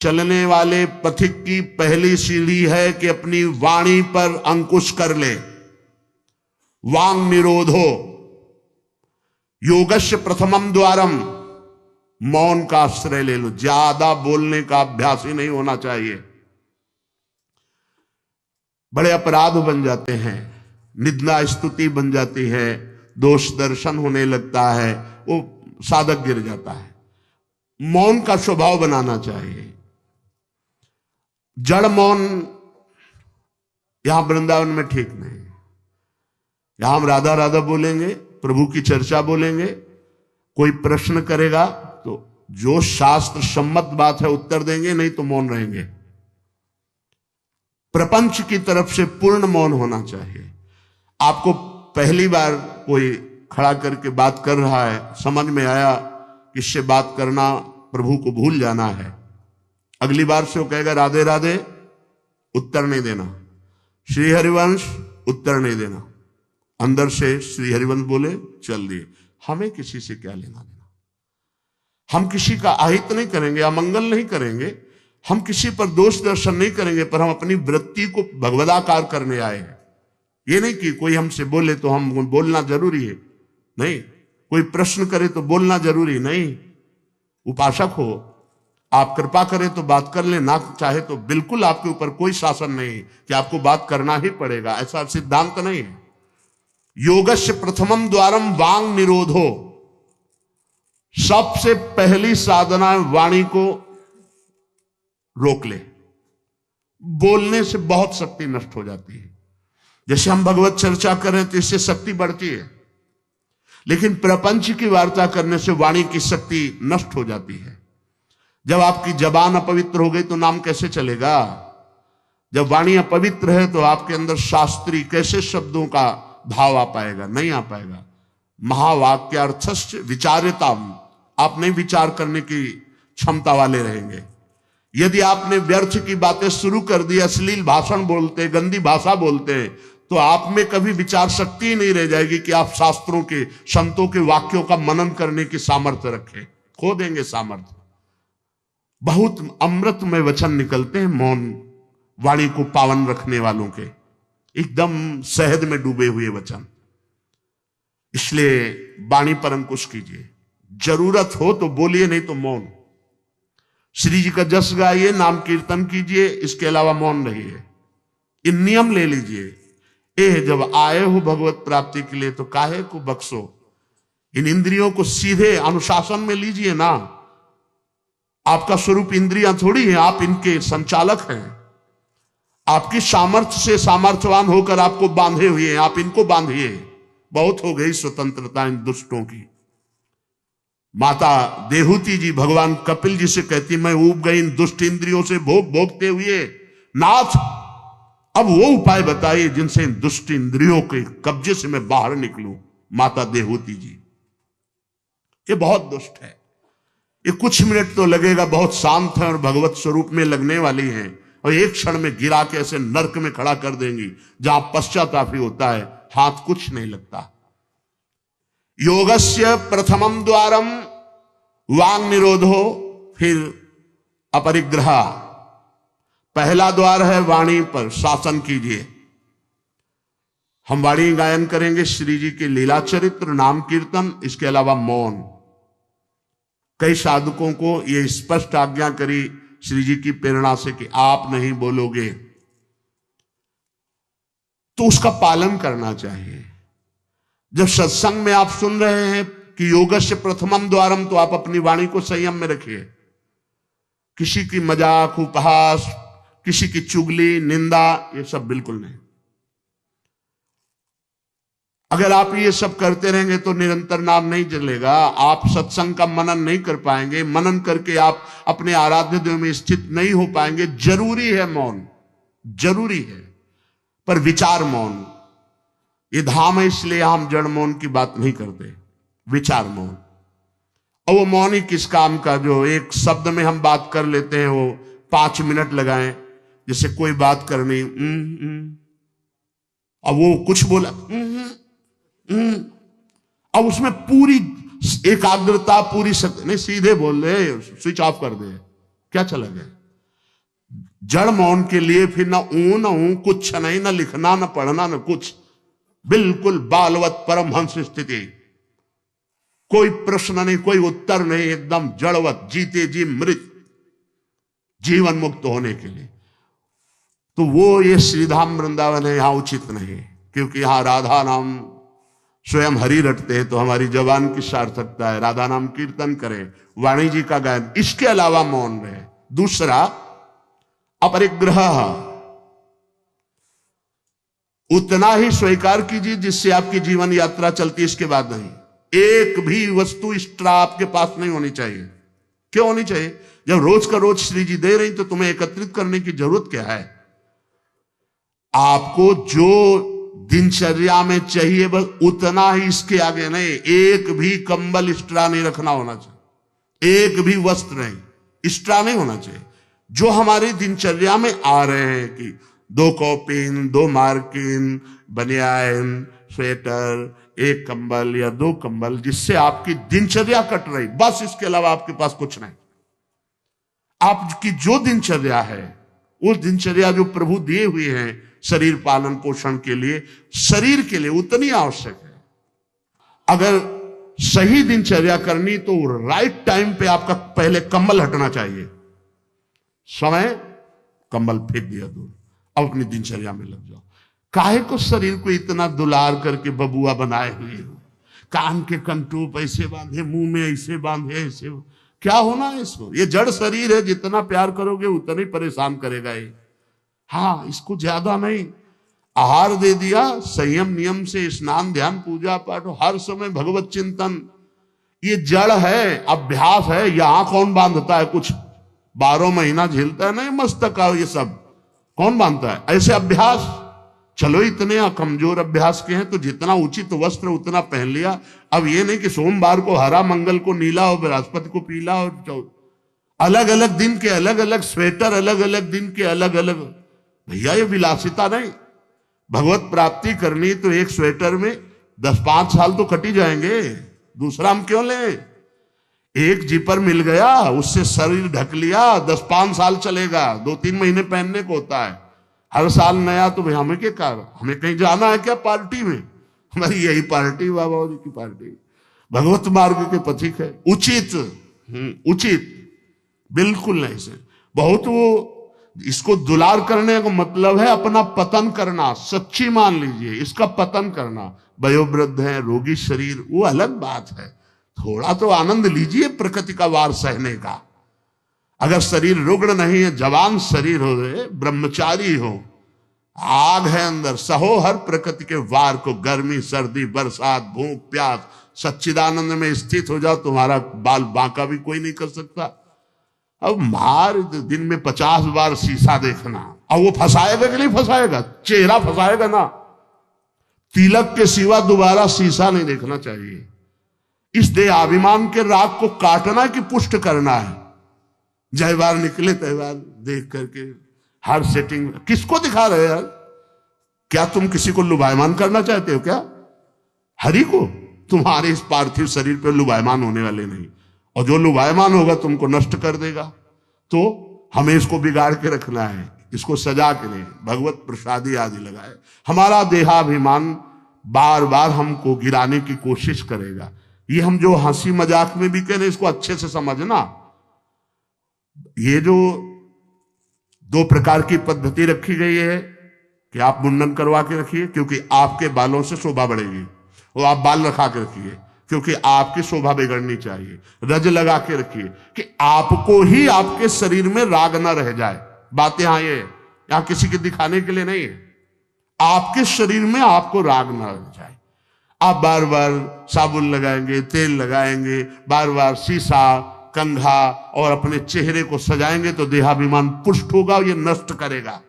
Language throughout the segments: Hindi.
चलने वाले पथिक की पहली सीढ़ी है कि अपनी वाणी पर अंकुश कर ले। वांग निरोधो योगस्य प्रथमम द्वारम, मौन का आश्रय ले लो। ज्यादा बोलने का अभ्यास ही नहीं होना चाहिए। बड़े अपराध बन जाते हैं, निंदा स्तुति बन जाती है, दोष दर्शन होने लगता है, वो साधक गिर जाता है। मौन का स्वभाव बनाना चाहिए। जड़ मौन यहां वृंदावन में ठीक नहीं। यहां हम राधा राधा बोलेंगे, प्रभु की चर्चा बोलेंगे, कोई प्रश्न करेगा तो जो शास्त्र सम्मत बात है उत्तर देंगे, नहीं तो मौन रहेंगे। प्रपंच की तरफ से पूर्ण मौन होना चाहिए। आपको पहली बार कोई खड़ा करके बात कर रहा है, समझ में आया कि इससे बात करना प्रभु को भूल जाना है, अगली बार से वो कहेगा राधे राधे, उत्तर नहीं देना। श्री हरिवंश, उत्तर नहीं देना। अंदर से श्री हरिवंश बोले, चल दिए। हमें किसी से क्या लेना देना। हम किसी का अहित नहीं करेंगे, अमंगल नहीं करेंगे, हम किसी पर दोष दर्शन नहीं करेंगे, पर हम अपनी वृत्ति को भगवदाकार करने आए हैं। ये नहीं कि कोई हमसे बोले तो हम बोलना जरूरी है, नहीं। कोई प्रश्न करे तो बोलना जरूरी नहीं। उपासक हो, आप कृपा करें तो बात कर ले, ना चाहे तो बिल्कुल आपके ऊपर कोई शासन नहीं कि आपको बात करना ही पड़ेगा, ऐसा सिद्धांत नहीं है। योगस्य प्रथमम द्वारम वांग निरोधो, सबसे पहली साधना वाणी को रोक ले। बोलने से बहुत शक्ति नष्ट हो जाती है। जैसे हम भगवत चर्चा करें तो इससे शक्ति बढ़ती है, लेकिन प्रपंच की वार्ता करने से वाणी की शक्ति नष्ट हो जाती है। जब आपकी जबान अपवित्र हो गई तो नाम कैसे चलेगा? जब वाणी अपवित्र है तो आपके अंदर शास्त्री कैसे शब्दों का भाव आ पाएगा? नहीं आ पाएगा। महावाक्यार्थस्य विचारिता, आप नहीं विचार करने की क्षमता वाले रहेंगे। यदि आपने व्यर्थ की बातें शुरू कर दी, अश्लील भाषण बोलते, गंदी भाषा बोलते, तो आप में कभी विचार शक्ति ही नहीं रह जाएगी कि आप शास्त्रों के, संतों के वाक्यों का मनन करने की सामर्थ्य रखें। खो देंगे सामर्थ्य। बहुत अमृतमय वचन निकलते हैं मौन वाणी को पावन रखने वालों के, एकदम शहद में डूबे हुए वचन। इसलिए वाणी पर अंकुश कीजिए। जरूरत हो तो बोलिए, नहीं तो मौन। श्री जी का जस गाइए, नाम कीर्तन कीजिए, इसके अलावा मौन रहिए। इन नियम ले लीजिए। जब आए हो भगवत प्राप्ति के लिए तो काहे को बख्शो। इन इंद्रियों को सीधे अनुशासन में लीजिए ना। आपका स्वरूप इंद्रियां थोड़ी है, आप इनके संचालक हैं। आपकी सामर्थ्य से सामर्थ्यवान होकर आपको बांधे हुए हैं, आप इनको बांधिए। बहुत हो गई स्वतंत्रता इन दुष्टों की। माता देहूती जी भगवान कपिल जी से कहती, मैं ऊब गई इन दुष्ट इंद्रियों से भोगते हुए। नाथ, अब वो उपाय बताइए जिनसे इन दुष्ट इंद्रियों के कब्जे से मैं बाहर निकलूं। माता देहूती जी, ये बहुत दुष्ट है। ये कुछ मिनट तो लगेगा, बहुत शांत है और भगवत स्वरूप में लगने वाली हैं, और एक क्षण में गिरा के ऐसे नर्क में खड़ा कर देंगी जहां पश्चाताप ही होता है, हाथ कुछ नहीं लगता। योगस्य प्रथमम द्वारम वांग निरोधो, फिर अपरिग्रह। पहला द्वार है वाणी पर शासन कीजिए। हम वाणी गायन करेंगे, श्री जी के लीला चरित्र, नाम कीर्तन, इसके अलावा मौन। कई साधकों को यह स्पष्ट आज्ञा करी श्री जी की प्रेरणा से कि आप नहीं बोलोगे, तो उसका पालन करना चाहिए। जब सत्संग में आप सुन रहे हैं कि योगस्य प्रथमम द्वारम, तो आप अपनी वाणी को संयम में रखिए। किसी की मजाक, उपहास, किसी की चुगली, निंदा, ये सब बिल्कुल नहीं। अगर आप ये सब करते रहेंगे तो निरंतर नाम नहीं चलेगा। आप सत्संग का मनन नहीं कर पाएंगे। मनन करके आप अपने आराध्य देव में स्थित नहीं हो पाएंगे। जरूरी है मौन, जरूरी है, पर विचार मौन। ये धाम है, इसलिए हम जड़ मौन की बात नहीं करते, विचार मौन। और वो मौन ही किस काम का जो एक शब्द में हम बात कर लेते हैं, वो 5 मिनट लगाएं। जैसे कोई बात करनी, अब वो कुछ बोला, अब उसमें पूरी एकाग्रता, पूरी शक्ति नहीं, सीधे बोल रहे, स्विच ऑफ कर दे, क्या चला गया। जड़ मौन के लिए फिर ना ऊ कुछ नहीं, ना लिखना ना पढ़ना ना कुछ, बिल्कुल बालवत परमहंस स्थिति, कोई प्रश्न नहीं, कोई उत्तर नहीं, एकदम जड़वत, जीते जी मृत, जीवन मुक्त होने के लिए। तो वो ये श्रीधाम वृंदावन है, यहां उचित नहीं, क्योंकि यहां राधा नाम स्वयं हरि रटते हैं, तो हमारी जबान की सार्थकता है, राधा नाम कीर्तन करें, वाणी जी का गायन, इसके अलावा मौन रहे। दूसरा, अपरिग्रह, उतना ही स्वीकार कीजिए जिससे आपकी जीवन यात्रा चलती, इसके बाद नहीं। एक भी वस्तु एक्स्ट्रा आपके पास नहीं होनी चाहिए। क्यों होनी चाहिए? जब रोज का रोज श्री जी दे रही तो तुम्हें एकत्रित करने की जरूरत क्या है? आपको जो दिनचर्या में चाहिए बस उतना ही, इसके आगे नहीं। एक भी कंबल एक्स्ट्रा नहीं रखना होना चाहिए, एक भी वस्त्र नहीं एक्स्ट्रा नहीं होना चाहिए। जो हमारी दिनचर्या में आ रहे हैं कि 2 कॉपिन, 2 मार्किन, बनियान, स्वेटर, 1 कंबल या 2 कंबल, जिससे आपकी दिनचर्या कट रही, बस इसके अलावा आपके पास कुछ नहीं। आपकी जो दिनचर्या है, वो दिनचर्या जो प्रभु दिए हुए हैं शरीर पालन पोषण के लिए, शरीर के लिए उतनी आवश्यक है। अगर सही दिनचर्या करनी तो राइट टाइम पे आपका पहले कंबल हटना चाहिए। समय कंबल फेंक दिया दूर, अब अपनी दिनचर्या में लग जाओ। काहे को शरीर को इतना दुलार करके बबुआ बनाए हुए हो, कान के कंटूप ऐसे बांधे, मुंह में ऐसे बांधे, ऐसे क्या होना है इसको? ये जड़ शरीर है, जितना प्यार करोगे उतना ही परेशान करेगा ये। हाँ, इसको ज्यादा नहीं, आहार दे दिया, संयम नियम से स्नान ध्यान पूजा पाठ, हर समय भगवत चिंतन, ये जड़ है, अभ्यास है। यहां कौन बांधता है कुछ? 12 महीना झेलता है नहीं मस्तक का, ये सब कौन बांधता है? ऐसे अभ्यास। चलो इतने कमजोर अभ्यास के हैं तो जितना उचित वस्त्र उतना पहन लिया। अब ये नहीं कि सोमवार को हरा, मंगल को नीला और बृहस्पति को पीला, और अलग अलग दिन के अलग अलग स्वेटर, अलग अलग दिन के अलग अलग। भैया ये विलासिता नहीं। भगवत प्राप्ति करनी तो एक स्वेटर में 10-5 साल तो कट ही जाएंगे, दूसरा हम क्यों लें? एक जिपर मिल गया, उससे शरीर ढक लिया, 10-5 साल चलेगा, 2-3 महीने पहनने को होता है। हर साल नया तो भाई हमें क्या कर, हमें कहीं जाना है क्या पार्टी में? हमारी यही पार्टी, बाबा जी की पार्टी, भगवत मार्ग के पथिक है। उचित उचित बिल्कुल नहीं से बहुत, वो इसको दुलार करने का मतलब है अपना पतन करना। सच्ची मान लीजिए, इसका पतन करना। वयोवृद्ध है, रोगी शरीर, वो अलग बात है। थोड़ा तो आनंद लीजिए प्रकृति का वार सहने का। अगर शरीर रुग्ण नहीं है, जवान शरीर हो रहे, ब्रह्मचारी हो, आग है अंदर, सहो हर प्रकृति के वार को, गर्मी सर्दी बरसात भूख प्यास, सच्चिदानंद में स्थित हो जाओ, तुम्हारा बाल बांका भी कोई नहीं कर सकता। अब मार दिन में 50 बार शीशा देखना, अब वो फंसाएगा कि नहीं फंसाएगा? चेहरा फंसाएगा ना। तिलक के सिवा दोबारा शीशा नहीं देखना चाहिए। इस देहाभिमान के राग को काटना कि पुष्ट करना है? जय बार निकले त्योहार देख करके हर सेटिंग किसको दिखा रहे यार? क्या तुम किसी को लुभायमान करना चाहते हो क्या? हरि को? तुम्हारे इस पार्थिव शरीर पे लुभायमान होने वाले नहीं, और जो लुभायमान होगा तुमको नष्ट कर देगा। तो हमें इसको बिगाड़ के रखना है, इसको सजा के नहीं, भगवत प्रसादी आदि लगाए। हमारा देहाभिमान बार बार हमको गिराने की कोशिश करेगा। ये हम जो हंसी मजाक में भी कह रहे, इसको अच्छे से समझना। ये जो 2 प्रकार की पद्धति रखी गई है कि आप मुंडन करवा के रखिए क्योंकि आपके बालों से शोभा बढ़ेगी, और आप बाल रखा के रखिए क्योंकि आपकी शोभा बिगड़नी चाहिए। रज लगा के रखिए कि आपको ही आपके शरीर में राग ना रह जाए। बात यहां ये, यहां किसी के दिखाने के लिए नहीं है, आपके शरीर में आपको राग ना रह जाए। आप बार बार साबुन लगाएंगे, तेल लगाएंगे, बार बार शीशा, कंघा और अपने चेहरे को सजाएंगे तो देहाभिमान पुष्ट होगा, ये नष्ट करेगा।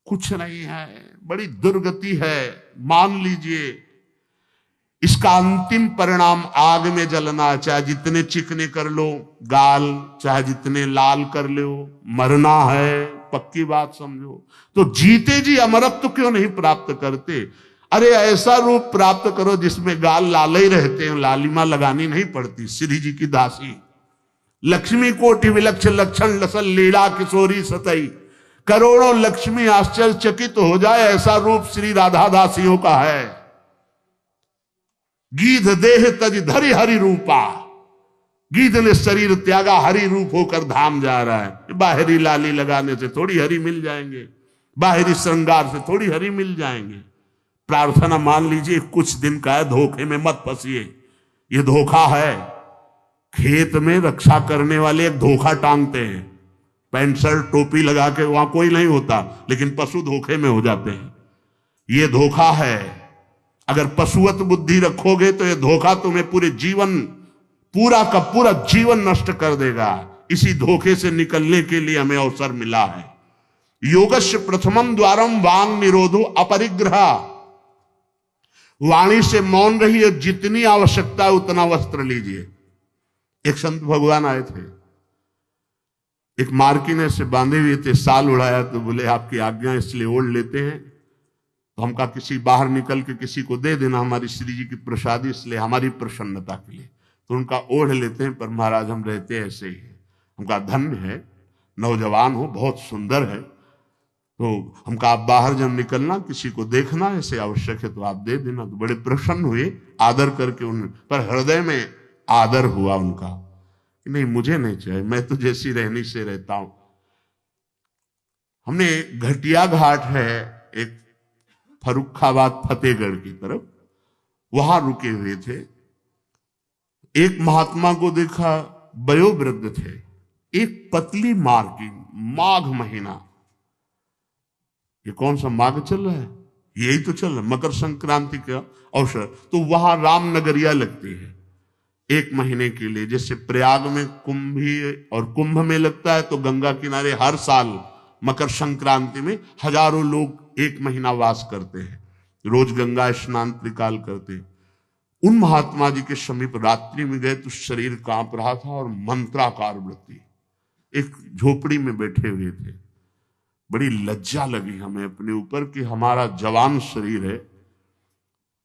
कुछ नहीं है, बड़ी दुर्गति है, मान लीजिए। इसका अंतिम परिणाम आग में जलना, चाहे जितने चिकने कर लो गाल, चाहे जितने लाल कर लो, मरना है, पक्की बात समझो। तो जीते जी अमरत्व क्यों नहीं प्राप्त करते? अरे ऐसा रूप प्राप्त करो जिसमें गाल लाल ही रहते हैं, लालिमा लगानी नहीं पड़ती। श्री जी की दासी लक्ष्मी कोटि विलक्ष लक्षण लसल लीला किशोरी सतई, करोड़ों लक्ष्मी आश्चर्यचकित हो जाए ऐसा रूप श्री राधा दासियों का है। गीध देह तज धरि हरि रूपा, गीध ने शरीर त्यागा, हरि रूप होकर धाम जा रहा है। बाहरी लाली लगाने से थोड़ी हरि मिल जाएंगे, बाहरी श्रृंगार से थोड़ी हरि मिल जाएंगे। प्रार्थना मान लीजिए कुछ दिन का है, धोखे में मत फंसिए, ये धोखा है। खेत में रक्षा करने वाले एक धोखा टांगते हैं, पैंट शर्ट टोपी लगा के, वहां कोई नहीं होता, लेकिन पशु धोखे में हो जाते हैं। ये धोखा है। अगर पशुवत बुद्धि रखोगे तो ये धोखा तुम्हें पूरे जीवन, पूरा का पूरा जीवन नष्ट कर देगा। इसी धोखे से निकलने के लिए हमें अवसर मिला है। योगस्य प्रथमम द्वारम वांग निरोधो अपरिग्रह, वाणी से मौन रहिए, जितनी आवश्यकता है उतना वस्त्र लीजिए। एक संत भगवान आए थे, एक मार्किन से बांधे हुए थे, साल उड़ाया, तो बोले आपकी आज्ञा इसलिए ओढ़ लेते हैं। तो हम कहा किसी बाहर निकल के किसी को दे देना, हमारी श्री जी की प्रसादी, इसलिए हमारी प्रसन्नता के लिए। तो उनका ओढ़ लेते हैं, पर महाराज हम रहते ऐसे ही हैं। उनका धन्य है, नौजवान हो, बहुत सुंदर है। तो हम कहा आप बाहर जब निकलना किसी को देखना ऐसे आवश्यक है तो आप दे देना। तो बड़े प्रसन्न हुए, आदर करके उन पर हृदय में आदर हुआ उनका, नहीं मुझे नहीं चाहिए, मैं तो जैसी रहनी से रहता हूं। हमने घटिया घाट है एक फर्रुखाबाद फतेहगढ़ की तरफ, वहां रुके हुए थे। एक महात्मा को देखा, वयोवृद्ध थे, एक पतली मार्किन, माघ महीना, ये कौन सा माघ चल रहा है, यही तो चल रहा है, मकर संक्रांति का अवसर। तो वहां रामनगरिया लगती है 1 महीने के लिए। जैसे प्रयाग में कुंभ में लगता है, तो गंगा किनारे हर साल मकर संक्रांति में हजारों लोग 1 महीना वास करते हैं, रोज गंगा स्नान त्रिकाल करते हैं। उन महात्मा जी के समीप रात्रि में गए तो शरीर कांप रहा था और मंत्राकार वृत्ति, एक झोपड़ी में बैठे हुए थे। बड़ी लज्जा लगी हमें अपने ऊपर कि हमारा जवान शरीर है,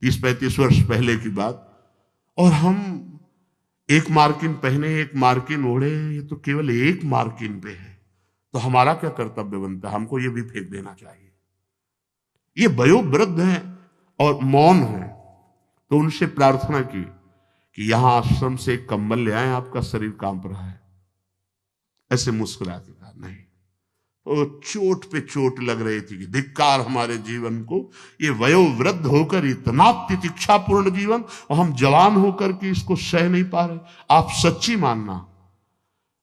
30-35 वर्ष पहले की बात, और हम 1 मार्किन पहने, 1 मार्किन ओढ़े, ये तो केवल 1 मार्किन पे है, तो हमारा क्या कर्तव्य बनता है, हमको ये भी फेंक देना चाहिए। ये वयोवृद्ध हैं और मौन है, तो उनसे प्रार्थना की कि यहां आश्रम से एक कंबल ले आए, आपका शरीर कांप रहा है। ऐसे मुस्कुरा के कहा नहीं। तो चोट पे चोट लग रही थी कि धिक्कार हमारे जीवन को, ये वयोवृद्ध होकर इतना तितिक्षापूर्ण जीवन, और हम जवान होकर के इसको सह नहीं पा रहे। आप सच्ची मानना,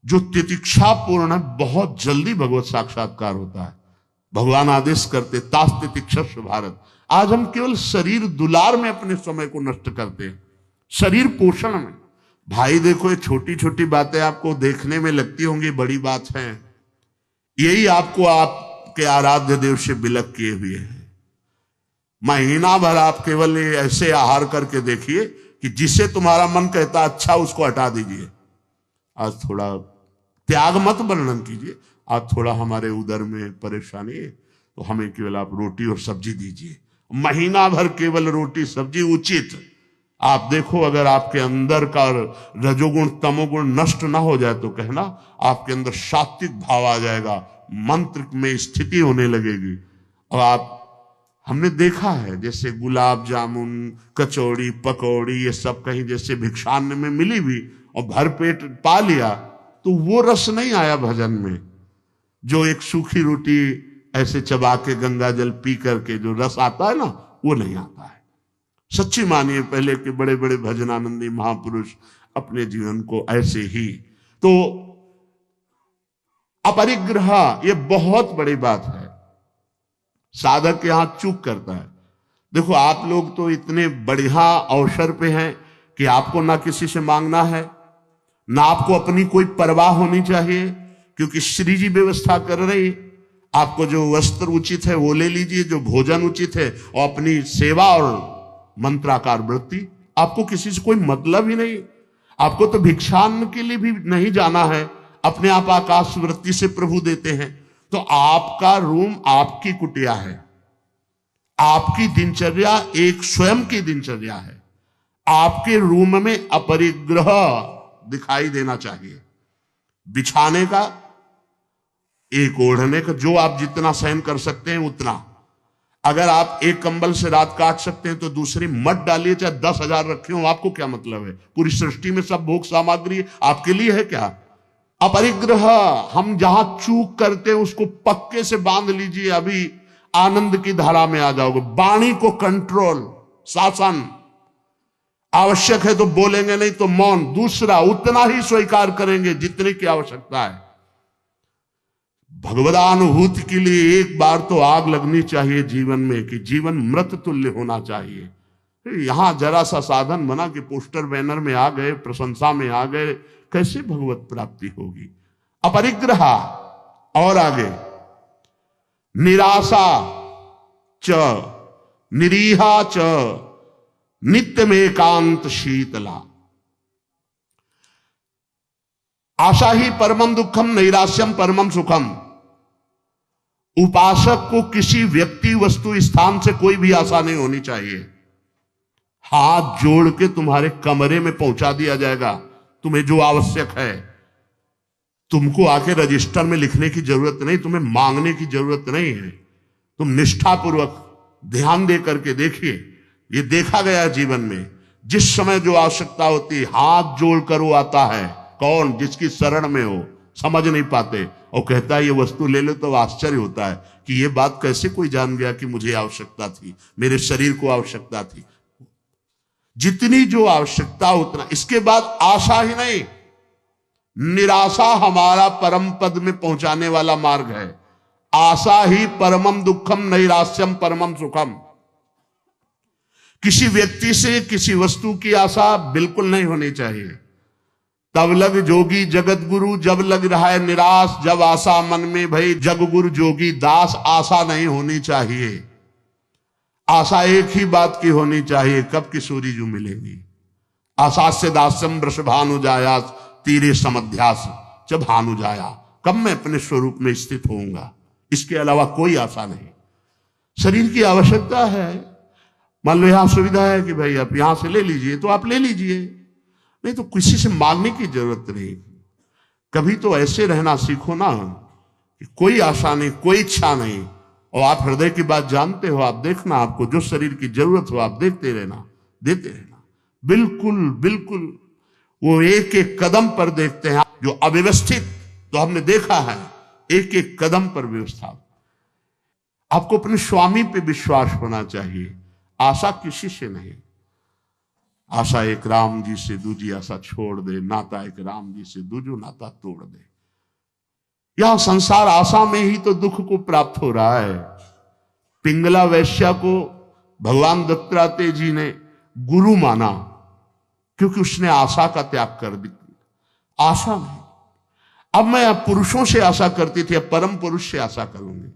जो तितिक्षापूर्ण है बहुत जल्दी भगवत साक्षात्कार होता है। भगवान आदेश करते तास तितिक्षस्व भारत। आज हम केवल शरीर दुलार में अपने समय को नष्ट करते हैं, शरीर पोषण में। भाई देखो, ये छोटी छोटी बातें आपको देखने में लगती होंगी बड़ी बात है, यही आपको आपके आराध्य देव से विलग किए हुए हैं। महीना भर आप केवल ऐसे आहार करके देखिए कि जिसे तुम्हारा मन कहता अच्छा उसको हटा दीजिए। आज थोड़ा त्याग मत वर्णन कीजिए, आज थोड़ा हमारे उदर में परेशानी है तो हमें केवल आप रोटी और सब्जी दीजिए। महीना भर केवल रोटी सब्जी उचित। आप देखो, अगर आपके अंदर का रजोगुण तमोगुण नष्ट ना हो जाए तो कहना आपके अंदर सात्विक भाव आ जाएगा, मंत्र में स्थिति होने लगेगी। और आप, हमने देखा है जैसे गुलाब जामुन, कचौड़ी, पकौड़ी, ये सब कहीं जैसे भिक्षान्न में मिली भी और भरपेट पा लिया, तो वो रस नहीं आया भजन में। जो एक सूखी रोटी ऐसे चबा के गंगा जल पी करके जो रस आता है ना, वो नहीं आता है। सच्ची मानिए, पहले के बड़े बड़े भजनानंदी महापुरुष अपने जीवन को ऐसे ही। तो अपरिग्रह ये बहुत बड़ी बात है, साधक यहां चूक करता है। देखो, आप लोग तो इतने बढ़िया अवसर पे हैं कि आपको ना किसी से मांगना है, ना आपको अपनी कोई परवाह होनी चाहिए, क्योंकि श्री जी व्यवस्था कर रही। आपको जो वस्त्र उचित है वो ले लीजिए, जो भोजन उचित है, और अपनी सेवा और मंत्राकार वृत्ति। आपको किसी से कोई मतलब ही नहीं। आपको तो भिक्षान्न के लिए भी नहीं जाना है, अपने आप आकाश वृत्ति से प्रभु देते हैं। तो आपका रूम आपकी कुटिया है, आपकी दिनचर्या एक स्वयं की दिनचर्या है। आपके रूम में अपरिग्रह दिखाई देना चाहिए। बिछाने का, एक ओढ़ने का, जो आप जितना सहन कर सकते हैं उतना। अगर आप एक कंबल से रात काट सकते हैं तो दूसरी मत डालिए, चाहे 10,000 रखे हो, आपको क्या मतलब है? पूरी सृष्टि में सब भोग सामग्री आपके लिए है क्या? अपरिग्रह, हम जहां चूक करते हैं उसको पक्के से बांध लीजिए, अभी आनंद की धारा में आ जाओगे। वाणी को कंट्रोल, शासन, आवश्यक है तो बोलेंगे, नहीं तो मौन। दूसरा, उतना ही स्वीकार करेंगे जितने की आवश्यकता है। भगवदानुभूति के लिए एक बार तो आग लगनी चाहिए जीवन में, कि जीवन मृत तुल्य होना चाहिए। यहां जरा सा साधन बना कि पोस्टर बैनर में आ गए, प्रशंसा में आ गए, कैसे भगवत प्राप्ति होगी? अपरिग्रह। और आगे, निराशा च निरीहा च नित्य में एकांत शीतला। आशा ही परमम दुखम, नैराश्यम परमम सुखम। उपासक को किसी व्यक्ति, वस्तु, स्थान से कोई भी आशा नहीं होनी चाहिए। हाथ जोड़ के तुम्हारे कमरे में पहुंचा दिया जाएगा तुम्हें जो आवश्यक है। तुमको आके रजिस्टर में लिखने की जरूरत नहीं, तुम्हें मांगने की जरूरत नहीं है। तुम निष्ठापूर्वक ध्यान दे करके देखिए, ये देखा गया जीवन में, जिस समय जो आवश्यकता होती है हाथ जोड़कर वो आता है। कौन? जिसकी शरण में हो, समझ नहीं पाते, और कहता है ये वस्तु ले लो, तो आश्चर्य होता है कि ये बात कैसे कोई जान गया कि मुझे आवश्यकता थी, मेरे शरीर को आवश्यकता थी। जितनी जो आवश्यकता उतना। इसके बाद आशा ही नहीं, निराशा हमारा परम पद में पहुंचाने वाला मार्ग है। आशा ही परमम दुखम, नैराश्यम परमम सुखम। किसी व्यक्ति से, किसी वस्तु की आशा बिल्कुल नहीं होनी चाहिए। तब लग जोगी जगत गुरु, जब लग रहा है निराश, जब आशा मन में भई, जग गुरु जोगी दास। आशा नहीं होनी चाहिए। आशा एक ही बात की होनी चाहिए, कब किशोरी जो मिलेंगी। आशा से दास्यम वृषभानु जायास, तीरे समध्यास जब भानु जाया, कब मैं अपने स्वरूप में स्थित होऊंगा। इसके अलावा कोई आशा नहीं। शरीर की आवश्यकता है, मान लो यहां सुविधा है कि भाई आप यहां से ले लीजिए, तो आप ले लीजिए, नहीं तो किसी से मांगने की जरूरत नहीं। कभी तो ऐसे रहना सीखो ना कि कोई आशा नहीं, कोई इच्छा नहीं, और आप हृदय की बात जानते हो। आप देखना, आपको जो शरीर की जरूरत हो आप देखते रहना, देते रहना। बिल्कुल बिल्कुल वो एक एक कदम पर देखते हैं। जो अव्यवस्थित, तो हमने देखा है, एक एक कदम पर व्यवस्था। आपको अपने स्वामी पे विश्वास होना चाहिए, आशा किसी से नहीं। आशा एक राम जी से दूजी आशा छोड़ दे, नाता एक राम जी से दूजो नाता तोड़ दे। यह संसार आशा में ही तो दुख को प्राप्त हो रहा है। पिंगला वैश्या को भगवान दत्तात्रेय जी ने गुरु माना, क्योंकि उसने आशा का त्याग कर दिया। आशा नहीं। अब मैं पुरुषों से आशा करती थी, अब परम पुरुष से आशा करूंगी,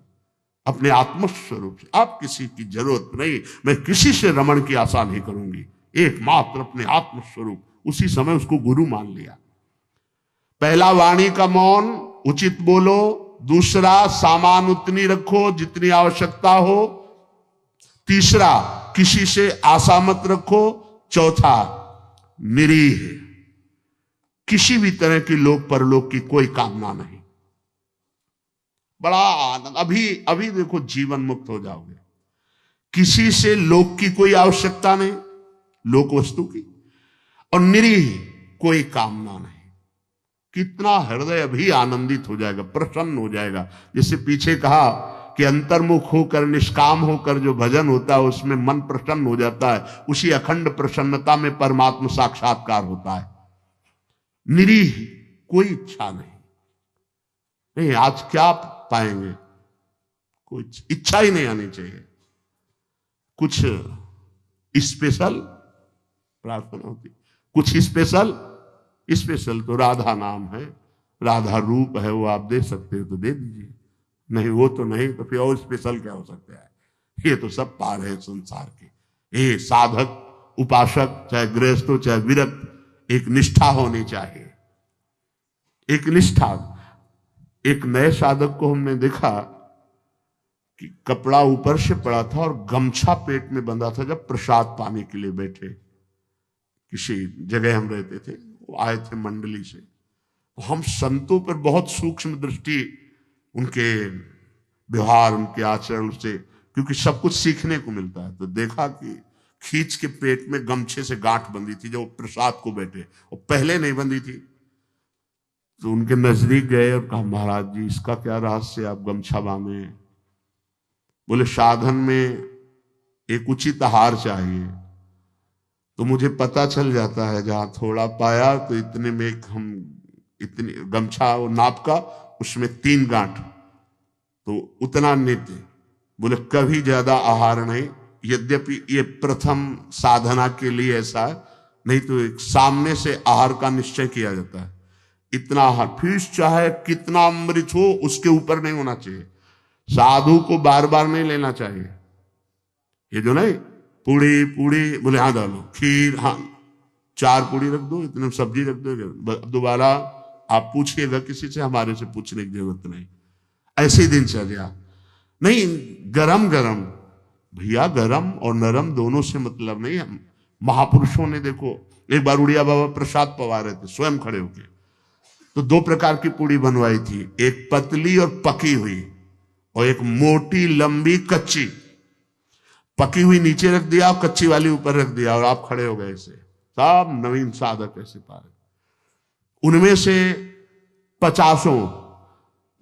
अपने आत्मस्वरूप से। अब किसी की जरूरत नहीं, मैं किसी से रमण की आशा नहीं करूंगी, एकमात्र अपने आत्मस्वरूप। उसी समय उसको गुरु मान लिया। पहला, वाणी का मौन, उचित बोलो। दूसरा, सामान उतनी रखो जितनी आवश्यकता हो। तीसरा, किसी से आशा मत रखो। चौथा, निरीह, किसी भी तरह की लोक परलोक की कोई कामना नहीं। बड़ा आनंद। अभी देखो, जीवन मुक्त हो जाओगे। किसी से लोक की कोई आवश्यकता नहीं, लोक वस्तु की, और निरीह, कोई कामना नहीं। कितना हृदय अभी आनंदित हो जाएगा, प्रसन्न हो जाएगा। जैसे पीछे कहा कि अंतर्मुख होकर, निष्काम होकर जो भजन होता है उसमें मन प्रसन्न हो जाता है। उसी अखंड प्रसन्नता में परमात्मा साक्षात्कार होता है। निरीह, कोई इच्छा नहीं। आज क्या पाएंगे? कोई इच्छा ही नहीं आनी चाहिए। कुछ स्पेशल प्रार्थना होती, कुछ स्पेशल तो राधा नाम है, राधा रूप है, वो आप दे सकते हो तो दे दीजिए, नहीं वो तो नहीं, तो फिर और स्पेशल क्या हो सकता है? ये तो सब पार है संसार के। ये साधक, उपासक, चाहे गृहस्थ हो चाहे विरक्त, एक निष्ठा होनी चाहिए, एक निष्ठा। एक नए साधक को हमने देखा कि कपड़ा ऊपर से पड़ा था और गमछा पेट में बंधा था। जब प्रसाद पाने के लिए बैठे, किसी जगह हम रहते थे, वो आए थे मंडली से, हम संतों पर बहुत सूक्ष्म दृष्टि, उनके व्यवहार, उनके आचरण से, क्योंकि सब कुछ सीखने को मिलता है। तो देखा कि खींच के पेट में गमछे से गांठ बंधी थी, जब वो प्रसाद को बैठे, और पहले नहीं बंधी थी। तो उनके नजदीक गए और कहा, महाराज जी इसका क्या रहस्य, आप गमछा बांधे? बोले, साधन में एक उचित आहार चाहिए। तो मुझे पता चल जाता है, जहां थोड़ा पाया तो इतने में हम इतनी गमछा वो नाप का, उसमें 3 गांठ, तो उतना नित्य। बोले, कभी ज्यादा आहार नहीं, यद्यपि ये प्रथम साधना के लिए ऐसा है, नहीं तो एक सामने से आहार का निश्चय किया जाता है। इतना आहार, फिर चाहे कितना अमृत हो उसके ऊपर नहीं होना चाहिए। साधु को बार बार नहीं लेना चाहिए। ये जो नहीं पूड़ी पूड़ी, बोले हाँ डालो, खीर हाँ 4 पूड़ी रख दो, इतने सब्जी रख दो, दोबारा आप पूछिएगा किसी से, हमारे से पूछने की जरूरत नहीं। ऐसी दिनचर्या नहीं। गरम गरम भैया, गरम और नरम दोनों से मतलब नहीं है। महापुरुषों ने देखो, एक बार उड़िया बाबा प्रसाद पवा रहे थे स्वयं खड़े होके, तो 2 प्रकार की पूड़ी बनवाई थी, एक पतली और पकी हुई, और एक मोटी लंबी कच्ची। पकी हुई नीचे रख दिया और कच्ची वाली ऊपर रख दिया, और आप खड़े हो गए। ऐसे सब नवीन साधक ऐसे पाए, उनमें से 50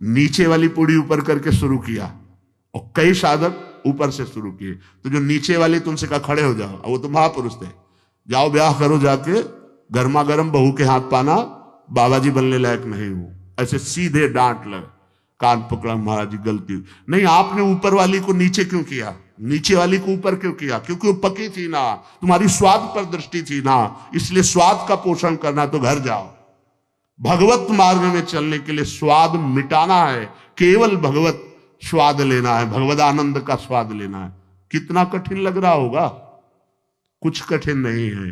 नीचे वाली पूड़ी ऊपर करके शुरू किया, और कई साधक ऊपर से शुरू किए। तो जो नीचे वाली, तुमसे कहा खड़े हो जाओ, वो तो महापुरुष थे, जाओ ब्याह करो जाके, गर्मा गर्म बहू के हाथ पाना, बाबा जी बनने लायक नहीं हो। ऐसे सीधे डांट लगे, कान पकड़ा, महाराज जी गलती नहीं, आपने ऊपर वाली को नीचे क्यों किया, नीचे वाली को ऊपर क्यों किया? क्योंकि वो पकी थी ना, तुम्हारी स्वाद पर दृष्टि थी ना, इसलिए स्वाद का पोषण करना, तो घर जाओ। भगवत मार्ग में चलने के लिए स्वाद मिटाना है, केवल भगवत स्वाद लेना है, भगवत आनंद का स्वाद लेना है। कितना कठिन लग रहा होगा? कुछ कठिन नहीं है।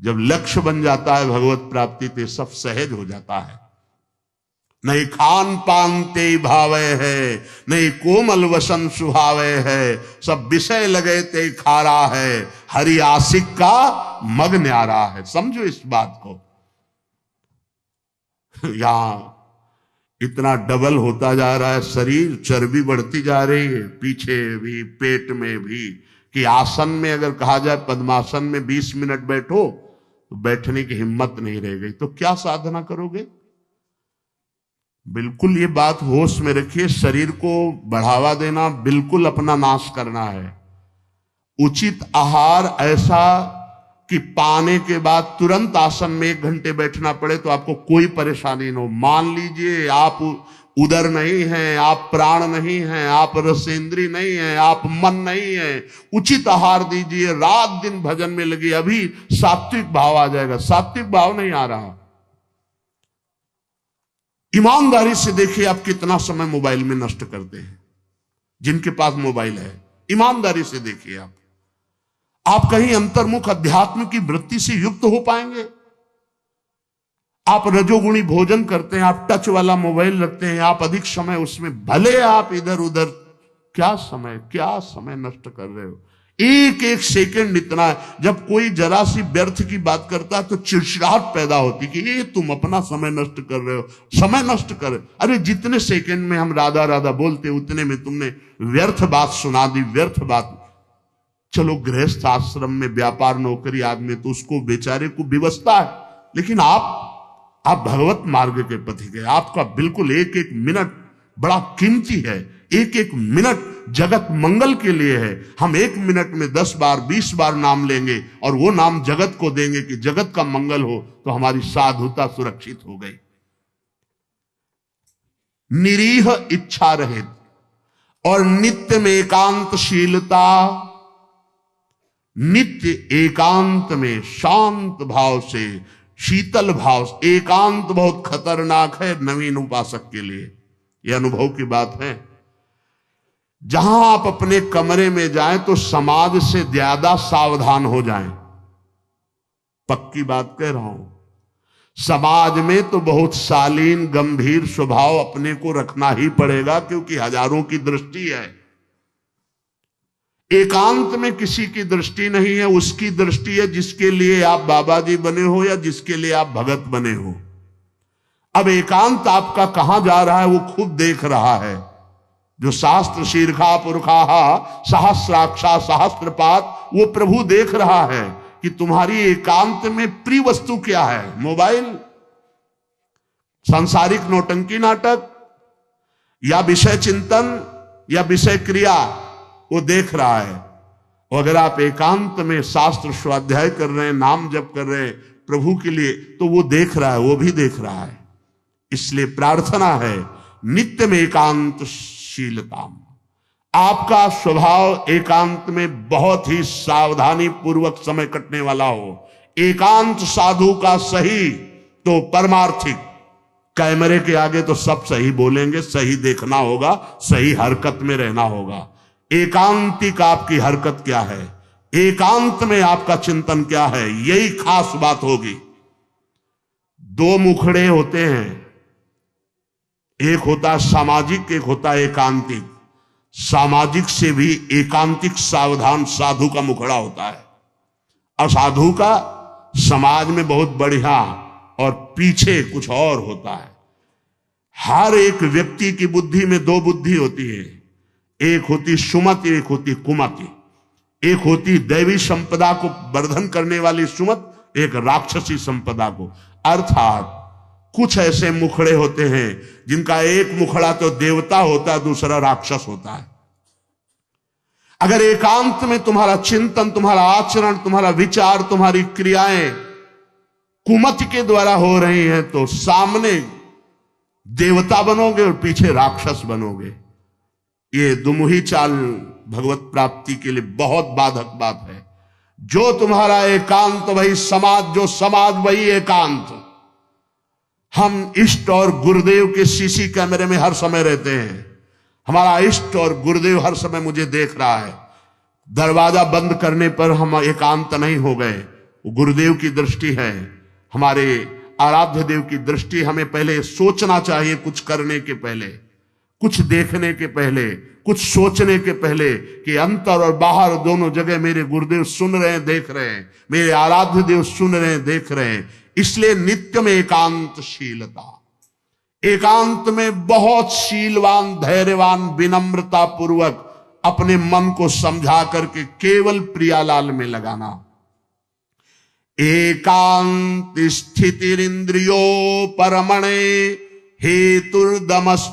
जब लक्ष्य बन जाता है भगवत प्राप्ति, तो सब सहज हो जाता है। नहीं खान पान ते भावे है, नहीं कोमल वसन सुहावे है, सब विषय लगे ते खारा है, हरि आशिक का मग न्यारा है। समझो इस बात को। यहां इतना डबल होता जा रहा है शरीर, चर्बी बढ़ती जा रही है, पीछे भी पेट में भी, कि आसन में अगर कहा जाए पद्मासन में 20 मिनट बैठो तो बैठने की हिम्मत नहीं रह गई, तो क्या साधना करोगे? बिल्कुल ये बात होश में रखिए, शरीर को बढ़ावा देना बिल्कुल अपना नाश करना है। उचित आहार ऐसा कि पाने के बाद तुरंत आसन में 1 घंटे बैठना पड़े तो आपको कोई परेशानी न हो। मान लीजिए आप उदर नहीं है, आप प्राण नहीं है, आप रसेंद्री नहीं है, आप मन नहीं है, उचित आहार दीजिए, रात दिन भजन में लगी, अभी सात्विक भाव आ जाएगा। सात्विक भाव नहीं आ रहा। ईमानदारी से देखिए आप कितना समय मोबाइल में नष्ट करते हैं। जिनके पास मोबाइल है, ईमानदारी से देखिए आप कहीं अंतर्मुख अध्यात्म की वृत्ति से युक्त हो पाएंगे? आप रजोगुणी भोजन करते हैं, आप टच वाला मोबाइल रखते हैं, आप अधिक समय उसमें, भले आप इधर उधर, क्या समय नष्ट कर रहे हो। एक एक सेकंड इतना है। जब कोई जरा सी व्यर्थ की बात करता है तो चिड़चिड़ाहट पैदा होती कि ये तुम अपना समय नष्ट कर रहे हो, समय नष्ट कर। अरे जितने सेकंड में हम राधा राधा बोलते उतने में तुमने व्यर्थ बात सुना दी, व्यर्थ बात। चलो गृहस्थ आश्रम में व्यापार नौकरी आदमी, तो उसको बेचारे को व्यवस्था है, लेकिन आप भगवत मार्ग के पथी गए, आपका बिल्कुल एक एक मिनट बड़ा कीमती है, एक एक मिनट जगत मंगल के लिए है। हम 1 मिनट में 10 बार 20 बार नाम लेंगे और वो नाम जगत को देंगे कि जगत का मंगल हो, तो हमारी साधुता सुरक्षित हो गई। निरीह इच्छा रहित और नित्य में एकांतशीलता, नित्य एकांत में शांत भाव से, शीतल भाव से। एकांत बहुत खतरनाक है नवीन उपासक के लिए, यह अनुभव की बात है। जहां आप अपने कमरे में जाएं तो समाज से ज्यादा सावधान हो जाएं। पक्की बात कह रहा हूं। समाज में तो बहुत शालीन गंभीर स्वभाव अपने को रखना ही पड़ेगा, क्योंकि हजारों की दृष्टि है। एकांत में किसी की दृष्टि नहीं है, उसकी दृष्टि है जिसके लिए आप बाबा जी बने हो या जिसके लिए आप भगत बने हो। अब एकांत आपका कहां जा रहा है वो खुद देख रहा है। जो शास्त्र शीर्षा पुरखा सहस्राक्षा सहस्त्रपात, वो प्रभु देख रहा है कि तुम्हारी एकांत में प्रिय वस्तु क्या है। मोबाइल, सांसारिक नौटंकी नाटक, या विषय चिंतन, या विषय क्रिया, वो देख रहा है। और अगर आप एकांत में शास्त्र स्वाध्याय कर रहे हैं, नाम जप कर रहे हैं प्रभु के लिए, तो वो देख रहा है, वो भी देख रहा है। इसलिए प्रार्थना है नित्य में एकांतशीलता। आपका स्वभाव एकांत में बहुत ही सावधानी पूर्वक समय कटने वाला हो। एकांत साधु का सही तो परमार्थिक। कैमरे के आगे तो सब सही बोलेंगे, सही देखना होगा, सही हरकत में रहना होगा। एकांतिक आपकी हरकत क्या है, एकांत में आपका चिंतन क्या है, यही खास बात होगी। दो मुखड़े होते हैं, एक होता सामाजिक, एक होता एकांतिक। सामाजिक से भी एकांतिक सावधान साधु का मुखड़ा होता है। असाधु का समाज में बहुत बढ़िया और पीछे कुछ और होता है। हर एक व्यक्ति की बुद्धि में दो बुद्धि होती है, एक होती सुमति, एक होती कुमति। एक होती दैवी संपदा को वर्धन करने वाली सुमत, एक राक्षसी संपदा को। अर्थात कुछ ऐसे मुखड़े होते हैं जिनका एक मुखड़ा तो देवता होता है, दूसरा राक्षस होता है। अगर एकांत में तुम्हारा चिंतन, तुम्हारा आचरण, तुम्हारा विचार, तुम्हारी क्रियाएं कुमति के द्वारा हो रही हैं, तो सामने देवता बनोगे और पीछे राक्षस बनोगे। ये दुमुही चाल भगवत प्राप्ति के लिए बहुत बाधक बात है। जो तुम्हारा एकांत वही समाज, जो समाज वही एकांत। हम इष्ट और गुरुदेव के सीसी कैमरे में हर समय रहते हैं। हमारा इष्ट और गुरुदेव हर समय मुझे देख रहा है। दरवाजा बंद करने पर हम एकांत नहीं हो गए, वो गुरुदेव की दृष्टि है, हमारे आराध्य देव की दृष्टि। हमें पहले सोचना चाहिए, कुछ करने के पहले, कुछ देखने के पहले, कुछ सोचने के पहले, कि अंतर और बाहर दोनों जगह मेरे गुरुदेव सुन रहे हैं, देख रहे हैं, मेरे आराध्य देव सुन रहे हैं, देख रहे हैं। इसलिए नित्य में एकांतशीलता। एकांत में बहुत शीलवान, धैर्यवान, विनम्रता पूर्वक अपने मन को समझा करके केवल प्रियालाल में लगाना। एकांत स्थितिरिंद्रियो परमणे हेतुर्दमश्चेतसः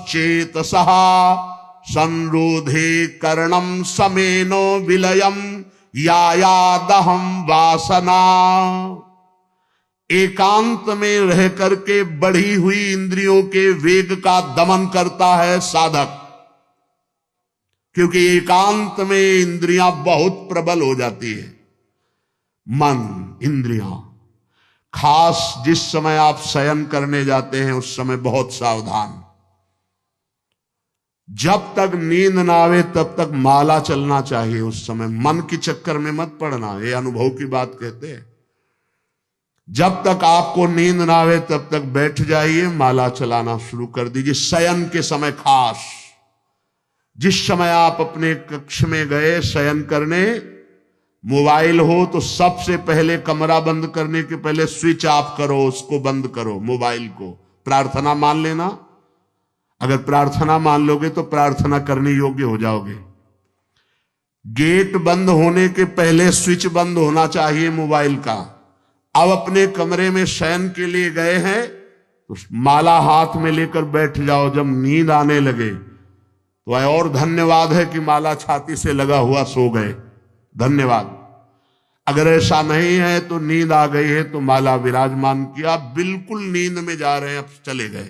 संरोधे कर्णम समेनो विलयम यायादहम वासना। एकांत में रह करके बढ़ी हुई इंद्रियों के वेग का दमन करता है साधक, क्योंकि एकांत में इंद्रियां बहुत प्रबल हो जाती है। मन, इंद्रियां, खास जिस समय आप शयन करने जाते हैं उस समय बहुत सावधान। जब तक नींद ना आवे तब तक माला चलना चाहिए। उस समय मन के चक्कर में मत पड़ना, ये अनुभव की बात कहते हैं। जब तक आपको नींद ना आवे तब तक बैठ जाइए, माला चलाना शुरू कर दीजिए। शयन के समय खास, जिस समय आप अपने कक्ष में गए शयन करने, मोबाइल हो तो सबसे पहले कमरा बंद करने के पहले स्विच ऑफ करो, उसको बंद करो मोबाइल को। प्रार्थना मान लेना, अगर प्रार्थना मान लोगे तो प्रार्थना करने योग्य हो जाओगे। गेट बंद होने के पहले स्विच बंद होना चाहिए मोबाइल का। अब अपने कमरे में शयन के लिए गए हैं तो माला हाथ में लेकर बैठ जाओ। जब नींद आने लगे तो और धन्यवाद है कि माला छाती से लगा हुआ सो गए, धन्यवाद। अगर ऐसा नहीं है तो नींद आ गई है तो माला विराजमान किया, बिल्कुल नींद में जा रहे हैं, अब चले गए।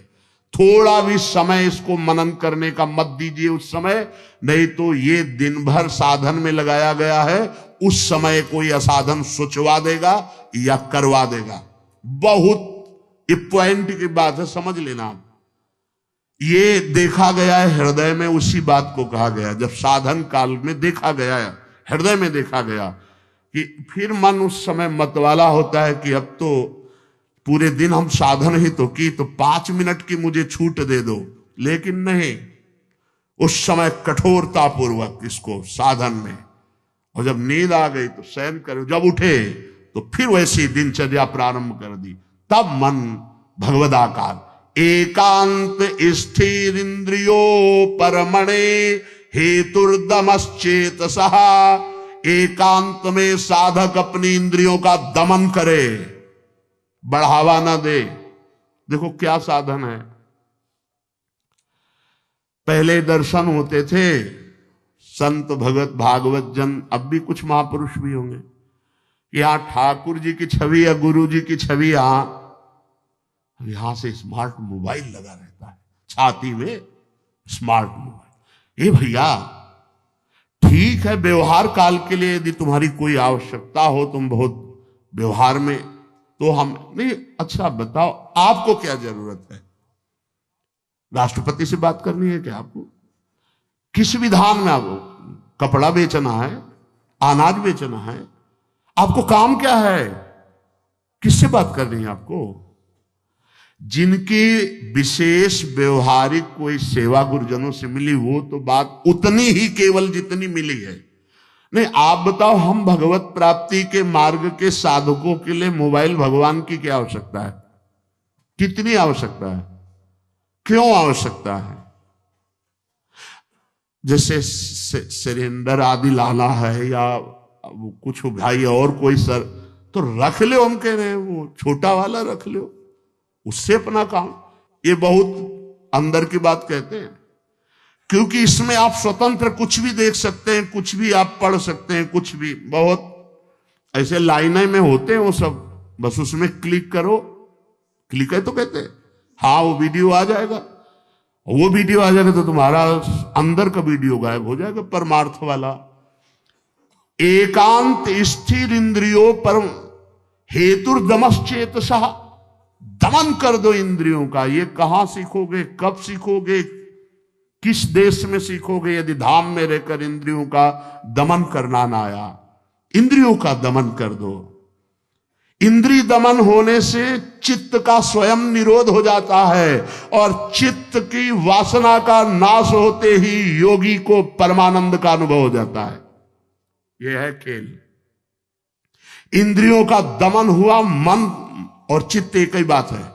थोड़ा भी समय इसको मनन करने का मत दीजिए उस समय, नहीं तो ये दिन भर साधन में लगाया गया है, उस समय कोई असाधन सोचवा देगा या करवा देगा। बहुत ये पॉइंट की बात है, समझ लेना आप। ये देखा गया है हृदय में, उसी बात को कहा गया, जब साधन काल में देखा गया है, हृदय में देखा गया कि फिर मन उस समय मतवाला होता है कि अब तो पूरे दिन हम साधन ही तो की, तो 5 मिनट की मुझे छूट दे दो। लेकिन नहीं, उस समय कठोरता पूर्वक इसको साधन में, और जब नींद आ गई तो शयन करो, जब उठे तो फिर वैसी दिनचर्या प्रारंभ कर दी। तब मन भगवदाकार एकांत स्थिर इंद्रियो परमणे हेतुर्दमश्चेतसः। एकांत में साधक अपनी इंद्रियों का दमन करे, बढ़ावा ना दे। देखो क्या साधन है। पहले दर्शन होते थे संत भगत भागवत जन, अब भी कुछ महापुरुष भी होंगे, यहां ठाकुर जी की छवि या गुरु जी की छवि, यहां से स्मार्ट मोबाइल लगा रहता है छाती में, स्मार्ट मोबाइल। ये भैया ठीक है, व्यवहार काल के लिए यदि तुम्हारी कोई आवश्यकता हो, तुम बहुत व्यवहार में, तो हम नहीं। अच्छा बताओ आपको क्या जरूरत है? राष्ट्रपति से बात करनी है क्या आपको? किस विधान में आपको कपड़ा बेचना है, अनाज बेचना है, आपको काम क्या है? किससे बात करनी है आपको? जिनकी विशेष व्यवहारिक कोई सेवा गुरुजनों से मिली, वो तो बात उतनी ही केवल जितनी मिली है। नहीं, आप बताओ, हम भगवत प्राप्ति के मार्ग के साधकों के लिए मोबाइल भगवान की क्या आवश्यकता है? कितनी आवश्यकता है? क्यों आवश्यकता है? जैसे सिलेंडर आदि लाना है या कुछ भाई और कोई सर, तो रख लो, हम कह रहे हैं वो छोटा वाला रख लो, उससे अपना काम। ये बहुत अंदर की बात कहते हैं, क्योंकि इसमें आप स्वतंत्र कुछ भी देख सकते हैं, कुछ भी आप पढ़ सकते हैं, कुछ भी। बहुत ऐसे लाइनें में होते हैं वो सब, बस उसमें क्लिक करो, क्लिक है तो कहते हैं हाँ वो वीडियो आ जाएगा। वो वीडियो आ जाएगा तो तुम्हारा अंदर का वीडियो गायब हो जाएगा, परमार्थ वाला। एकांत स्थिर इंद्रियों पर हेतुर्दमश्चेतसः। दमन कर दो इंद्रियों का। ये कहां सीखोगे, कब सीखोगे, किस देश में सीखोगे, यदि धाम में रहकर इंद्रियों का दमन करना ना आया? इंद्रियों का दमन कर दो। इंद्रिय दमन होने से चित्त का स्वयं निरोध हो जाता है, और चित्त की वासना का नाश होते ही योगी को परमानंद का अनुभव हो जाता है। यह है खेल। इंद्रियों का दमन हुआ, मन और चित्त एक ही बात है।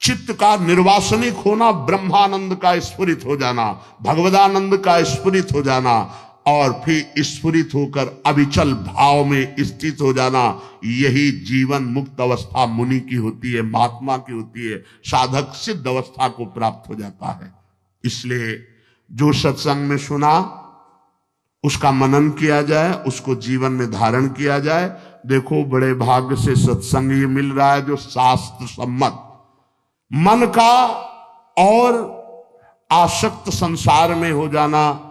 चित्त का निर्वासनिक होना, ब्रह्मानंद का स्फुरित हो जाना, भगवदानंद का स्फुरित हो जाना, और फिर स्फुरित होकर अविचल भाव में स्थित हो जाना। यही जीवन मुक्त अवस्था मुनि की होती है, महात्मा की होती है। साधक सिद्ध अवस्था को प्राप्त हो जाता है। इसलिए जो सत्संग में सुना उसका मनन किया जाए, उसको जीवन में धारण किया जाए। देखो बड़े भाग्य से सत्संग ये मिल रहा है जो शास्त्र सम्मत। मन का और आसक्त संसार में हो जाना,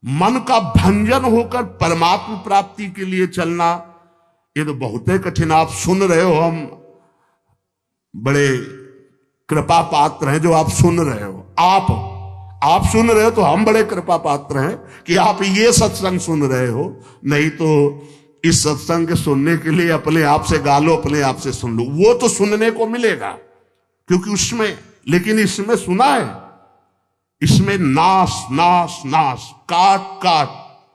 मन का भंजन होकर परमात्मा प्राप्ति के लिए चलना, ये तो बहुत ही कठिन। आप सुन रहे हो, हम बड़े कृपा पात्र हैं जो आप सुन रहे हो। आप सुन रहे हो तो हम बड़े कृपा पात्र हैं कि आप ये सत्संग सुन रहे हो। नहीं तो इस सत्संग के सुनने के लिए अपने आप से गा लो, अपने आप से सुन लो, वो तो सुनने को मिलेगा क्योंकि उसमें। लेकिन इसमें सुना है, इसमें नाश नाश नाश, काट काट,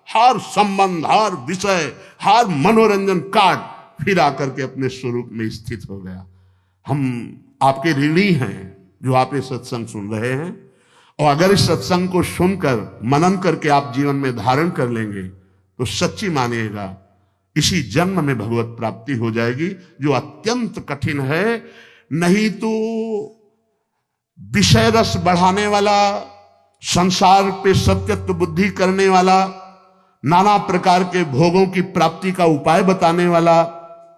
हर संबंध, हर विषय, हर मनोरंजन काट, फिर आकर के अपने स्वरूप में स्थित हो गया। हम आपके ऋणी हैं जो आप ये सत्संग सुन रहे हैं, और अगर इस सत्संग को सुनकर मनन करके आप जीवन में धारण कर लेंगे तो सच्ची मानिएगा इसी जन्म में भगवत प्राप्ति हो जाएगी, जो अत्यंत कठिन है। नहीं तो विषय रस बढ़ाने वाला, संसार पे सत्यत्व बुद्धि करने वाला, नाना प्रकार के भोगों की प्राप्ति का उपाय बताने वाला,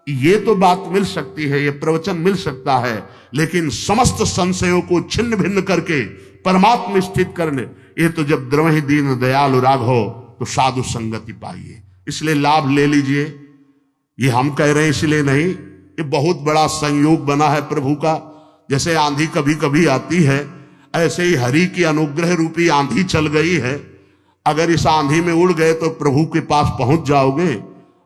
ये तो बात मिल सकती है, ये प्रवचन मिल सकता है। लेकिन समस्त संशयों को छिन्न भिन्न करके परमात्मा स्थित करने, ये तो जब द्रवहि दीन दयालु राघव तो साधु संगति पाइए। इसलिए लाभ ले लीजिए। ये हम कह रहे हैं इसलिए नहीं, ये बहुत बड़ा संयोग बना है प्रभु का। जैसे आंधी कभी कभी आती है, ऐसे ही हरि की अनुग्रह रूपी आंधी चल गई है। अगर इस आंधी में उड़ गए तो प्रभु के पास पहुंच जाओगे,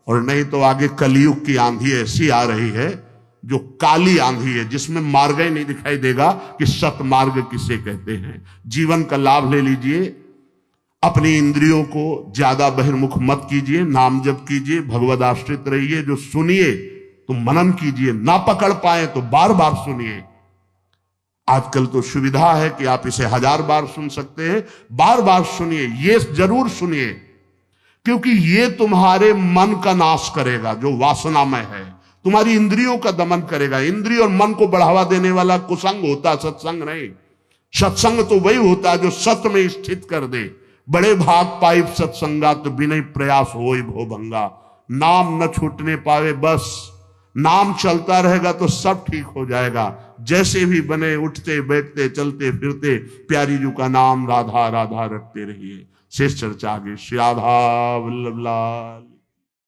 और नहीं तो आगे कलयुग की आंधी ऐसी आ रही है जो काली आंधी है, जिसमें मार्ग ही नहीं दिखाई देगा कि सतमार्ग किसे कहते हैं। जीवन का लाभ ले लीजिए। अपनी इंद्रियों को ज्यादा बहिर्मुख मत कीजिए, नाम जप कीजिए, भगवद आश्रित रहिए। जो सुनिए तो मनन कीजिए, ना पकड़ पाए तो बार बार सुनिए। आजकल तो सुविधा है कि आप इसे 1000 बार सुन सकते हैं। बार बार सुनिए, ये जरूर सुनिए, क्योंकि ये तुम्हारे मन का नाश करेगा जो वासनामय है, तुम्हारी इंद्रियों का दमन करेगा। इंद्रिय और मन को बढ़ावा देने वाला कुसंग होता, सत्संग नहीं। सत्संग तो वही होता है जो सत्य में स्थित कर दे। बड़े भाग पाइप सत्संगा तो बिना प्रयास होई भो भंगा। नाम न छूटने पावे, बस नाम चलता रहेगा तो सब ठीक हो जाएगा। जैसे भी बने, उठते बैठते चलते फिरते प्यारी जी का नाम राधा राधा रटते रहिए। शेष चर्चा आगे। श्री राधा वल्लभ लाल।